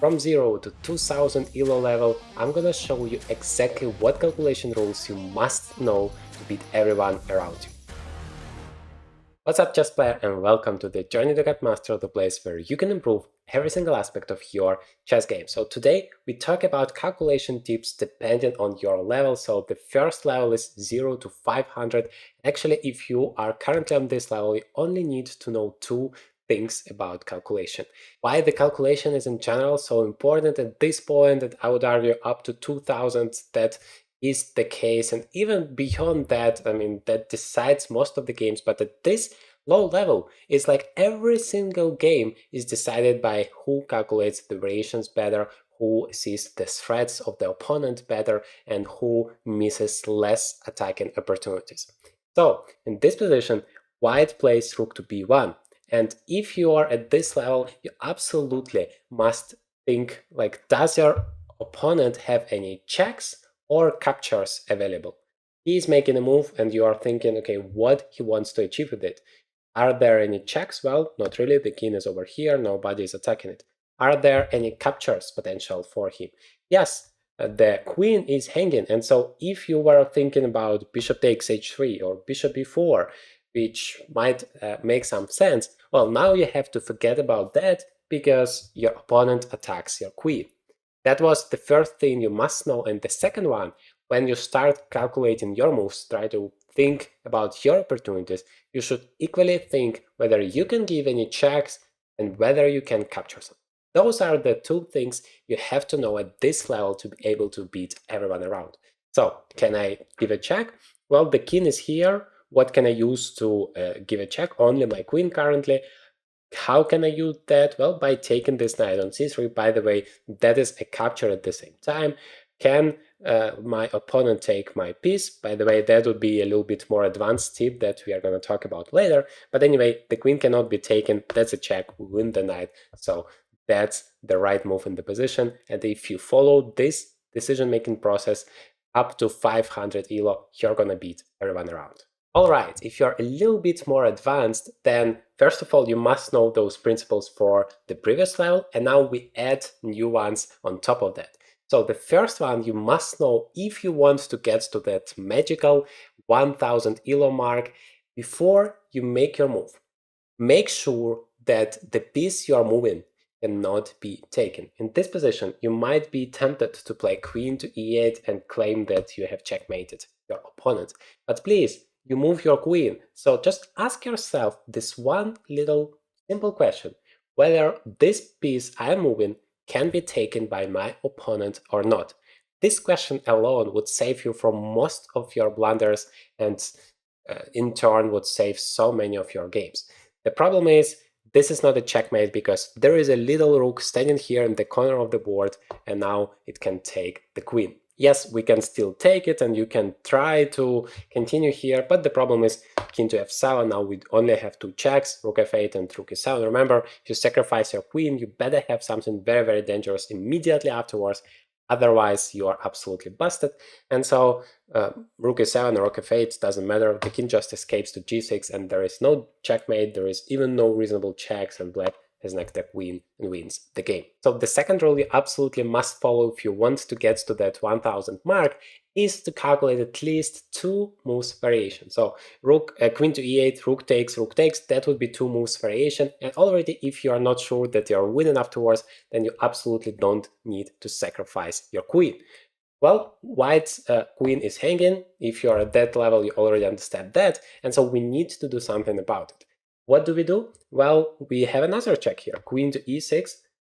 From 0 to 2000 ELO level, I'm gonna show you exactly what calculation rules you must know to beat everyone around you. What's up, chess player, and welcome to the Journey to Grandmaster, the place where you can improve every single aspect of your chess game. So today we talk about calculation tips depending on your level. So the first level is 0 to 500. Actually, if you are currently on this level, you only need to know two things about calculation. Why the calculation is in general so important at this point, that I would argue up to 2000, that is the case, and even beyond that, I mean, that decides most of the games. But at this low level, it's like every single game is decided by who calculates the variations better, who sees the threats of the opponent better, and who misses less attacking opportunities. So in this position, white plays rook to b1, and if you are at this level, you absolutely must think like, does your opponent have any checks or captures available? He is making a move and you are thinking, okay, what he wants to achieve with it. Are there any checks? Well, not really. The king is over here, nobody is attacking it. Are there any captures potential for him? Yes, the queen is hanging, and so if you were thinking about bishop takes h3 or bishop b4, which might make some sense, well, now you have to forget about that because your opponent attacks your queen. That was the first thing you must know. And the second one, when you start calculating your moves, try to think about your opportunities. You should equally think whether you can give any checks and whether you can capture some. Those are the two things you have to know at this level to be able to beat everyone around. So, can I give a check? Well, the king is here. What can I use to give a check? Only my queen currently. How can I use that? Well, by taking this knight on c3. By the way, that is a capture at the same time. Can my opponent take my piece? By the way, that would be a little bit more advanced tip that we are going to talk about later. But anyway, the queen cannot be taken. That's a check. We win the knight. So that's the right move in the position. And if you follow this decision-making process up to 500 ELO, you're going to beat everyone around. Alright, if you're a little bit more advanced, then first of all you must know those principles for the previous level, and now we add new ones on top of that. So the first one you must know if you want to get to that magical 1000 ELO mark before you make your move. Make sure that the piece you are moving cannot be taken. In this position, you might be tempted to play queen to e8 and claim that you have checkmated your opponent. But please, you move your queen. So just ask yourself this one little simple question, whether this piece I am moving can be taken by my opponent or not. This question alone would save you from most of your blunders and in turn would save so many of your games. The problem is, this is not a checkmate because there is a little rook standing here in the corner of the board and now it can take the queen. Yes, we can still take it and you can try to continue here, but the problem is king to f7. Now we only have two checks, rook f8 and rook e7. Remember, if you sacrifice your queen, you better have something very, very dangerous immediately afterwards. Otherwise, you are absolutely busted. And so rook e7 or rook f8 doesn't matter. The king just escapes to g6 and there is no checkmate. There is even no reasonable checks, and black has knocked the queen and wins the game. So the second rule you absolutely must follow if you want to get to that 1000 mark is to calculate at least two moves variation. So queen to e8, rook takes, that would be two moves variation. And already if you are not sure that you are winning afterwards, then you absolutely don't need to sacrifice your queen. Well, white's queen is hanging. If you're at that level, you already understand that. And so we need to do something about it. What do? Well, we have another check here. Queen to e6.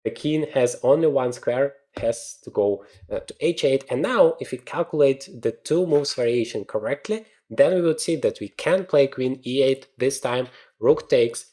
The king has only one square, has to go to h8. And now, if we calculate the two moves variation correctly, then we would see that we can play queen e8 this time. Rook takes,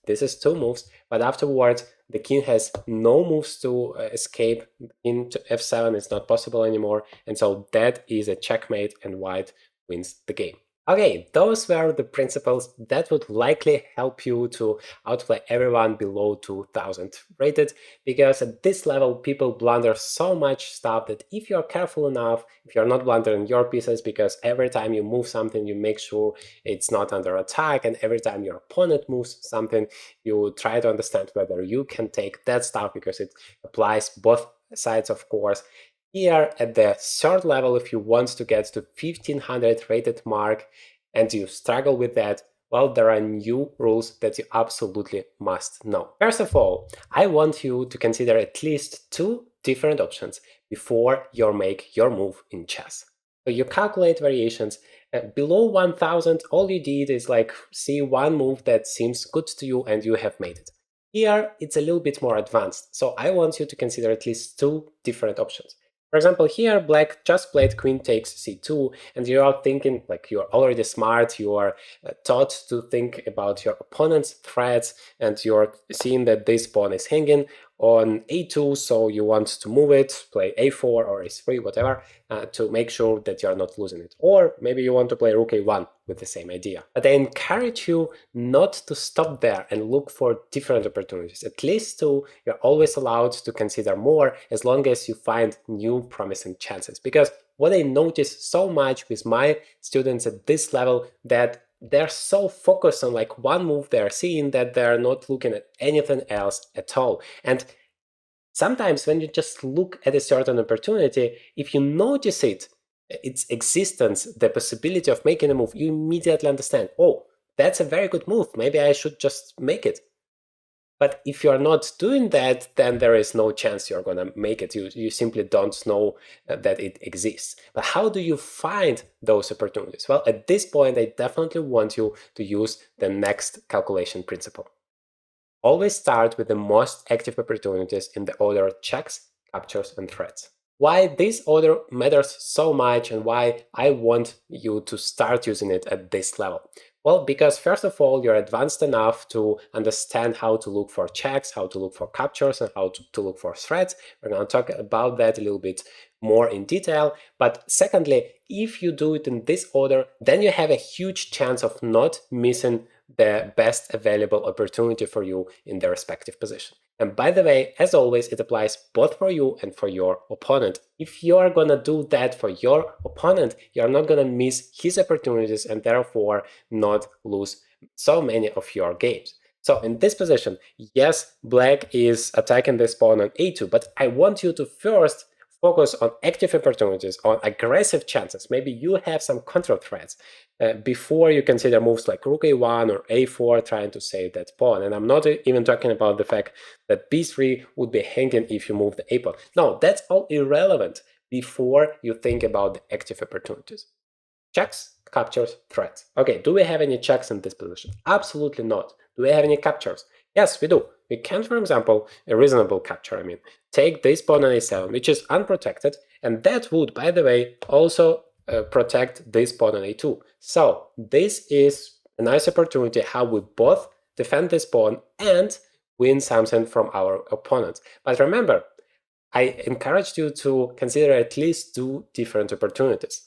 this is two moves, but afterwards the king has no moves to escape. Into f7 is not possible anymore, and so that is a checkmate and white wins the game. Okay, those were the principles that would likely help you to outplay everyone below 2000 rated, because at this level people blunder so much stuff that if you're careful enough, if you're not blundering your pieces, because every time you move something you make sure it's not under attack, and every time your opponent moves something you try to understand whether you can take that stuff, because it applies both sides, of course. Here at the third level, if you want to get to 1500 rated mark and you struggle with that, well, there are new rules that you absolutely must know. First of all, I want you to consider at least two different options before you make your move in chess. So you calculate variations. Below 1000, all you did is like see one move that seems good to you and you have made it. Here, it's a little bit more advanced, so I want you to consider at least two different options. For example, here black just played queen takes c2, and you are thinking, like, you're already smart, you are taught to think about your opponent's threats, and you're seeing that this pawn is hanging on a2, so you want to move it, play a4 or a3, whatever, to make sure that you're not losing it. Or maybe you want to play rook a1 with the same idea. But I encourage you not to stop there and look for different opportunities. At least two, you're always allowed to consider more as long as you find new promising chances. Because what I notice so much with my students at this level, that they're so focused on like one move they're seeing that they're not looking at anything else at all. And sometimes when you just look at a certain opportunity, if you notice it, its existence, the possibility of making a move, you immediately understand, oh, that's a very good move, maybe I should just make it. But if you're not doing that, then there is no chance you're going to make it. You simply don't know that it exists. But how do you find those opportunities? Well, at this point, I definitely want you to use the next calculation principle. Always start with the most active opportunities in the order checks, captures, and threats. Why this order matters so much and why I want you to start using it at this level? Well, because first of all, you're advanced enough to understand how to look for checks, how to look for captures, and how to look for threats. We're going to talk about that a little bit more in detail. But secondly, if you do it in this order, then you have a huge chance of not missing the best available opportunity for you in the respective position. And by the way, as always, it applies both for you and for your opponent. If you are gonna do that for your opponent, you're not gonna miss his opportunities and therefore not lose so many of your games. So in this position, yes, black is attacking this pawn on a2, but I want you to first focus on active opportunities, on aggressive chances. Maybe you have some counter threats before you consider moves like rook a1 or a4 trying to save that pawn. And I'm not even talking about the fact that b3 would be hanging if you move the a pawn. No, that's all irrelevant before you think about the active opportunities. Checks, captures, threats. Okay, do we have any checks in this position? Absolutely not. Do we have any captures? Yes, we do. We can, for example, a reasonable capture, take this pawn on a7, which is unprotected, and that would, by the way, also protect this pawn on a2. So this is a nice opportunity how we both defend this pawn and win something from our opponent. But remember, I encouraged you to consider at least two different opportunities.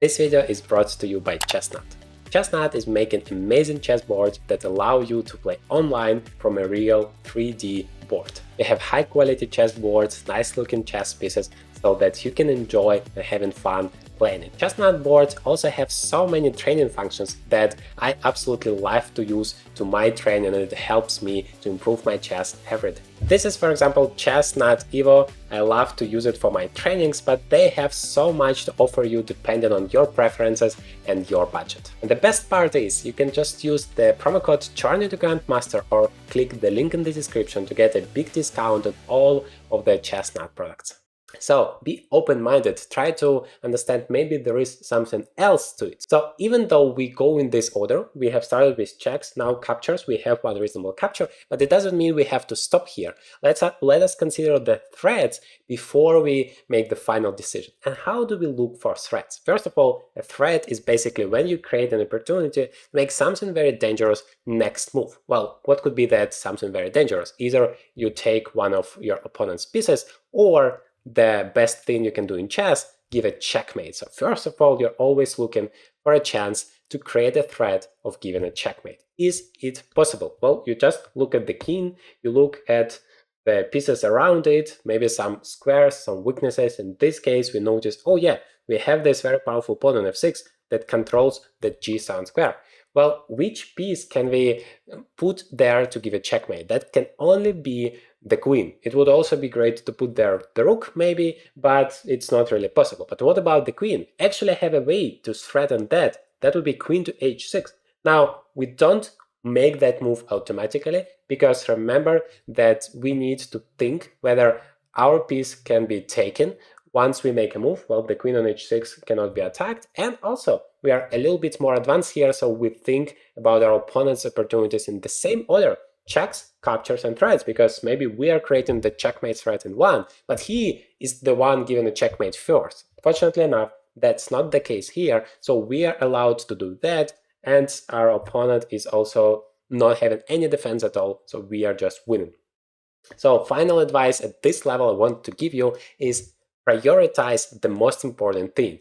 This video is brought to you by Chestnut. Chestnut is making amazing chessboards that allow you to play online from a real 3D board. They have high quality chessboards, nice looking chess pieces, so that you can enjoy and having fun playing it. Chestnut boards also have so many training functions that I absolutely love to use to my training, and it helps me to improve my chess every day. This is, for example, Chestnut Evo. I love to use it for my trainings, but they have so much to offer you depending on your preferences and your budget. And the best part is you can just use the promo code Journey to Grandmaster or click the link in the description to get a big discount on all of the Chestnut products. So be open-minded, try to understand maybe there is something else to it. So even though we go in this order, we have started with checks, now captures, we have one reasonable capture, but it doesn't mean we have to stop here. Let us consider the threats before we make the final decision. And how do we look for threats? First of all, a threat is basically when you create an opportunity to make something very dangerous next move. Well, what could be that something very dangerous? Either you take one of your opponent's pieces, or the best thing you can do in chess, give a checkmate. So first of all, you're always looking for a chance to create a threat of giving a checkmate. Is it possible? Well, you just look at the king, you look at the pieces around it, maybe some squares, some weaknesses. In this case, we notice, oh yeah, we have this very powerful pawn on f6 that controls the g7 square. Well, which piece can we put there to give a checkmate? That can only be the queen. It would also be great to put there the rook, maybe, but it's not really possible. But what about the queen? Actually, I have a way to threaten that. That would be queen to h6. Now, we don't make that move automatically, because remember that we need to think whether our piece can be taken once we make a move. Well, the queen on h6 cannot be attacked, and also we are a little bit more advanced here, so we think about our opponent's opportunities in the same order: checks, captures, and threats, because maybe we are creating the checkmate threat in one, but he is the one giving the checkmate first. Fortunately enough, that's not the case here, so we are allowed to do that, and our opponent is also not having any defense at all, so we are just winning. So final advice at this level I want to give you is prioritize the most important thing.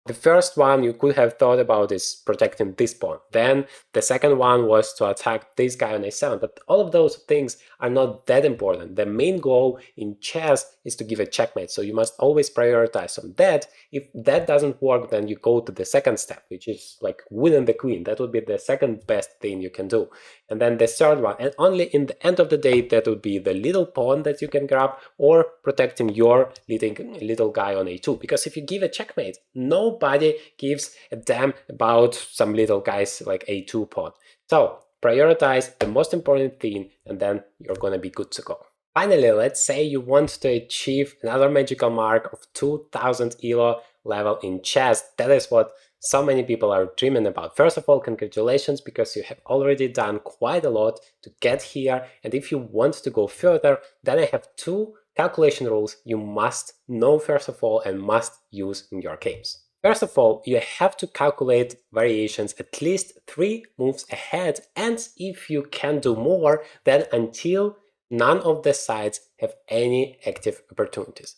The first one you could have thought about is protecting this pawn. Then the second one was to attack this guy on a7. But all of those things are not that important. The main goal in chess is to give a checkmate. So you must always prioritize on that. If that doesn't work, then you go to the second step, which is like winning the queen. That would be the second best thing you can do. And then the third one, and only in the end of the day, that would be the little pawn that you can grab, or protecting your little guy on a2. Because if you give a checkmate, nobody gives a damn about some little guys like a2 pawn. So prioritize the most important thing, and then you're gonna be good to go. Finally, let's say you want to achieve another magical mark of 2000 elo level in chess. That is what so many people are dreaming about. First of all, congratulations, because you have already done quite a lot to get here. And if you want to go further, then I have two calculation rules you must know first of all and must use in your games. First of all, you have to calculate variations at least 3 moves ahead, and if you can do more, then until none of the sides have any active opportunities.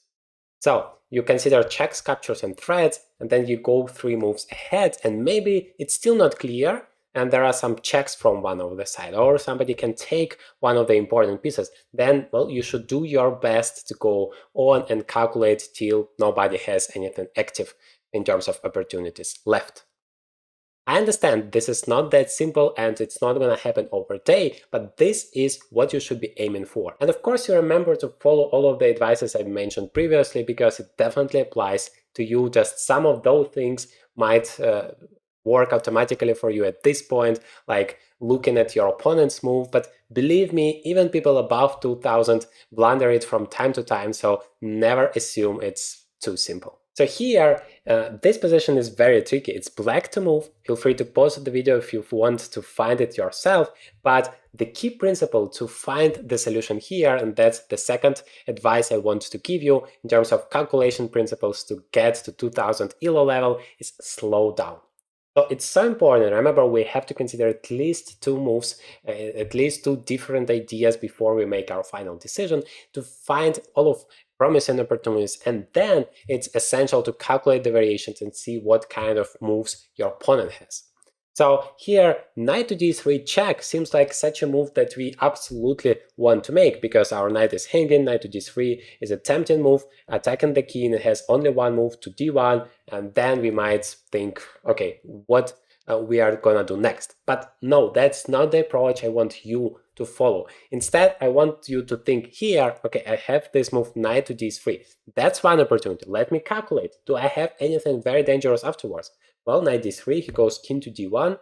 So you consider checks, captures, and threats, and then you go 3 moves ahead, and maybe it's still not clear, and there are some checks from one of the side, or somebody can take one of the important pieces. Then, well, you should do your best to go on and calculate till nobody has anything active in terms of opportunities left. I understand this is not that simple and it's not gonna happen over a day, but this is what you should be aiming for. And of course, you remember to follow all of the advices I mentioned previously, because it definitely applies to you. Just some of those things might work automatically for you at this point, like looking at your opponent's move. But believe me, even people above 2000 blunder it from time to time, so never assume it's too simple. So here, this position is very tricky. It's black to move. Feel free to pause the video if you want to find it yourself. But the key principle to find the solution here, and that's the second advice I want to give you in terms of calculation principles to get to 2000 elo level, is slow down. So it's so important. Remember, we have to consider at least 2 moves, at least 2 different ideas before we make our final decision, to find all of promising opportunities, and then it's essential to calculate the variations and see what kind of moves your opponent has. So here, knight to d3 check seems like such a move that we absolutely want to make, because our knight is hanging. Knight to d3 is a tempting move, attacking the king. It has only one move to d1, and then we might think, okay, what we are gonna do next. But no, that's not the approach I want you to follow. Instead, I want you to think here, okay, I have this move knight to d3. That's one opportunity. Let me calculate. Do I have anything very dangerous afterwards? Well, knight d3, he goes king to d1.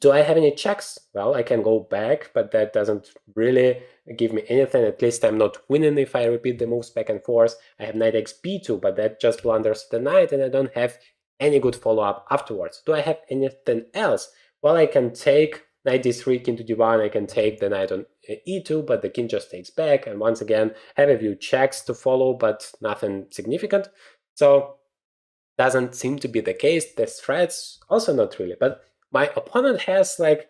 Do I have any checks? Well, I can go back, but that doesn't really give me anything. At least I'm not winning if I repeat the moves back and forth. I have knight x b2, but that just blunders the knight, and I don't have any good follow-up afterwards. Do I have anything else? Well, I can take knight d3, king to d1, I can take the knight on e2, but the king just takes back, and once again, I have a few checks to follow, but nothing significant. So doesn't seem to be the case. The threats also not really, but my opponent has like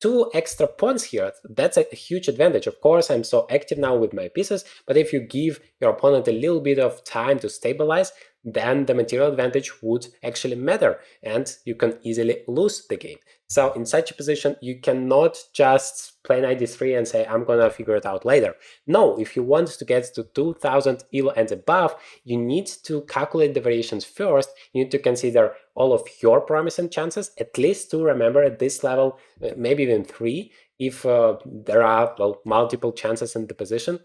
2 extra pawns here. That's a huge advantage. Of course, I'm so active now with my pieces, but if you give your opponent a little bit of time to stabilize, then the material advantage would actually matter and you can easily lose the game. So in such a position, you cannot just play knight d3 and say, I'm gonna figure it out later. No, if you want to get to 2000 elo and above, you need to calculate the variations first. You need to consider all of your promising chances, at least two, remember, at this level, maybe even three, if there are multiple chances in the position.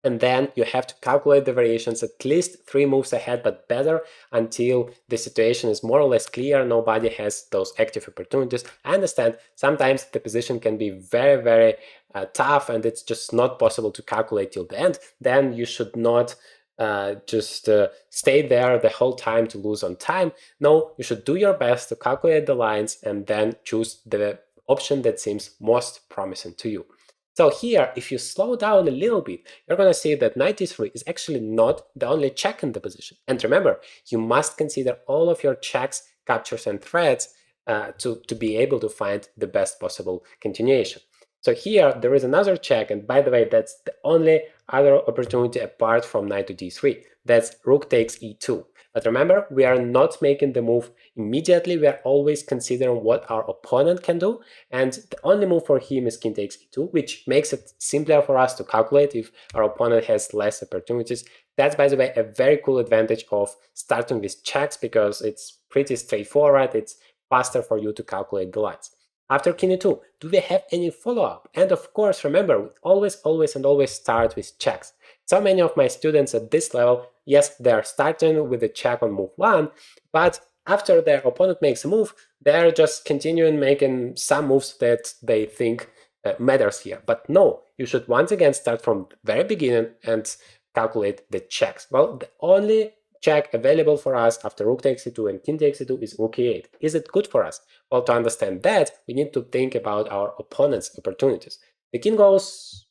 And then you have to calculate the variations at least 3 moves ahead, but better, until the situation is more or less clear, nobody has those active opportunities. I understand sometimes the position can be very, very tough and it's just not possible to calculate till the end. Then you should not just stay there the whole time to lose on time. No, you should do your best to calculate the lines and then choose the option that seems most promising to you. So here, if you slow down a little bit, you're going to see that knight d3 is actually not the only check in the position. And remember, you must consider all of your checks, captures, and threats to be able to find the best possible continuation. So here, there is another check, and by the way, that's the only other opportunity apart from knight to d3. That's rook takes e2. But remember, we are not making the move immediately, we are always considering what our opponent can do, and the only move for him is king takes e2, which makes it simpler for us to calculate if our opponent has less opportunities. That's, by the way, a very cool advantage of starting with checks, because it's pretty straightforward, it's faster for you to calculate the lines. After king e2, do we have any follow-up? And of course, remember, we always start with checks. So many of my students at this level, yes, they're starting with a check on move 1, but after their opponent makes a move, they're just continuing making some moves that they think matters here. But no, you should once again start from the very beginning and calculate the checks. Well, the only check available for us after rook takes e2 and king takes e2 is rook e8. Is it good for us? Well, to understand that, we need to think about our opponent's opportunities. The king goes...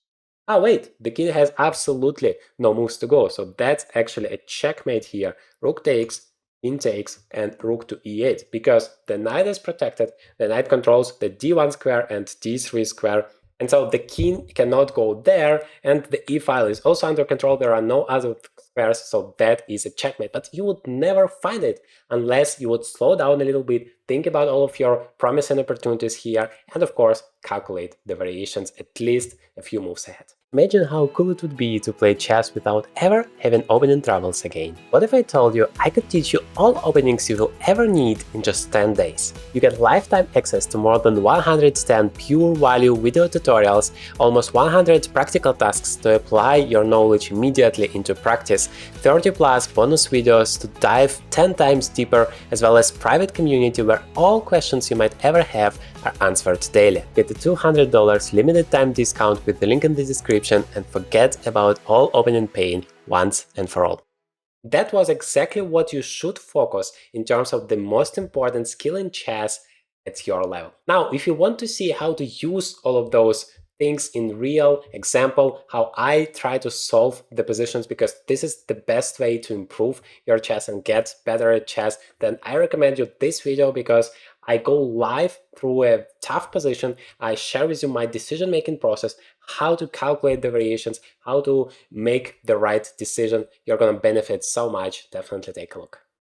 Ah, wait, the king has absolutely no moves to go, so that's actually a checkmate here. Rook takes, king takes, and rook to e8, because the knight is protected, the knight controls the d1 square and d3 square, and so the king cannot go there, and the e file is also under control, there are no other squares, so that is a checkmate. But you would never find it unless you would slow down a little bit, think about all of your promising opportunities here, and of course, calculate the variations at least a few moves ahead. Imagine how cool it would be to play chess without ever having opening troubles again. What if I told you I could teach you all openings you will ever need in just 10 days? You get lifetime access to more than 110 pure value video tutorials, almost 100 practical tasks to apply your knowledge immediately into practice, 30 plus bonus videos to dive 10 times deeper, as well as private community where all questions you might ever have are answered daily. Get a $200 limited time discount with the link in the description and forget about all opening pain once and for all. That was exactly what you should focus in terms of the most important skill in chess at your level. Now, if you want to see how to use all of those things in real example, how I try to solve the positions, because this is the best way to improve your chess and get better at chess, then I recommend you this video, because I go live through a tough position. I share with you my decision-making process, how to calculate the variations, how to make the right decision. You're going to benefit so much. Definitely take a look.